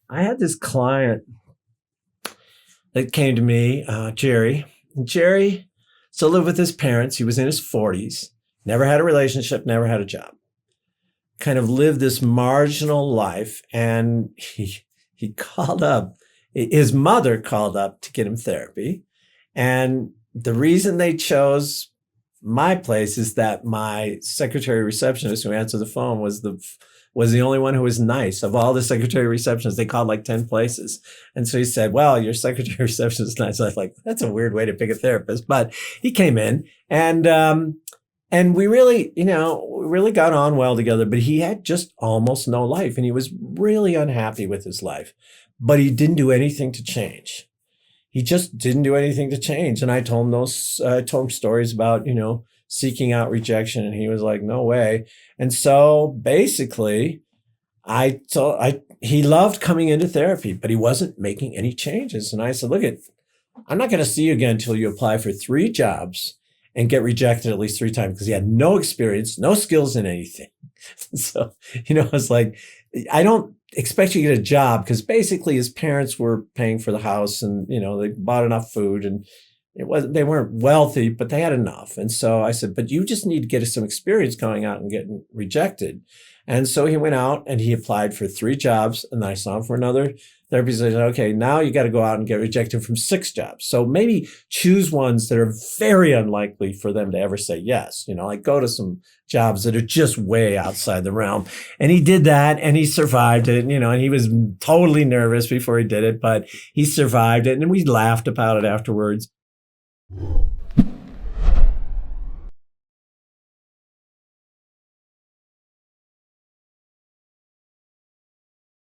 I had this client that came to me, Jerry. And Jerry still lived with his parents. He was in his 40s, never had a relationship, never had a job. Kind of lived this marginal life. And he called up, his mother called up to get him therapy. And the reason they chose my place is that my secretary receptionist who answered the phone was the only one who was nice. Of all the secretary receptionists, they called like 10 places. And so he said, well, your secretary receptionist is nice. I was like, that's a weird way to pick a therapist. But he came in and we really, we really got on well together, but he had just almost no life and he was really unhappy with his life, but he didn't do anything to change. He just didn't do anything to change. And I told him stories about, seeking out rejection. And he was like, no way. And so basically he loved coming into therapy, but he wasn't making any changes. And I said, I'm not going to see you again until you apply for 3 jobs and get rejected at least 3 times, because he had no experience, no skills in anything. So, I was like, I don't expect you to get a job, because basically his parents were paying for the house and, they bought enough food and they weren't wealthy, but they had enough. And so I said, but you just need to get some experience going out and getting rejected. And so he went out and he applied for 3 jobs, and then I saw him for another therapy. So I said, okay, now you got to go out and get rejected from 6 jobs. So maybe choose ones that are very unlikely for them to ever say yes. Like go to some jobs that are just way outside the realm. And he did that and he survived it, and he was totally nervous before he did it, but he survived it. And we laughed about it afterwards.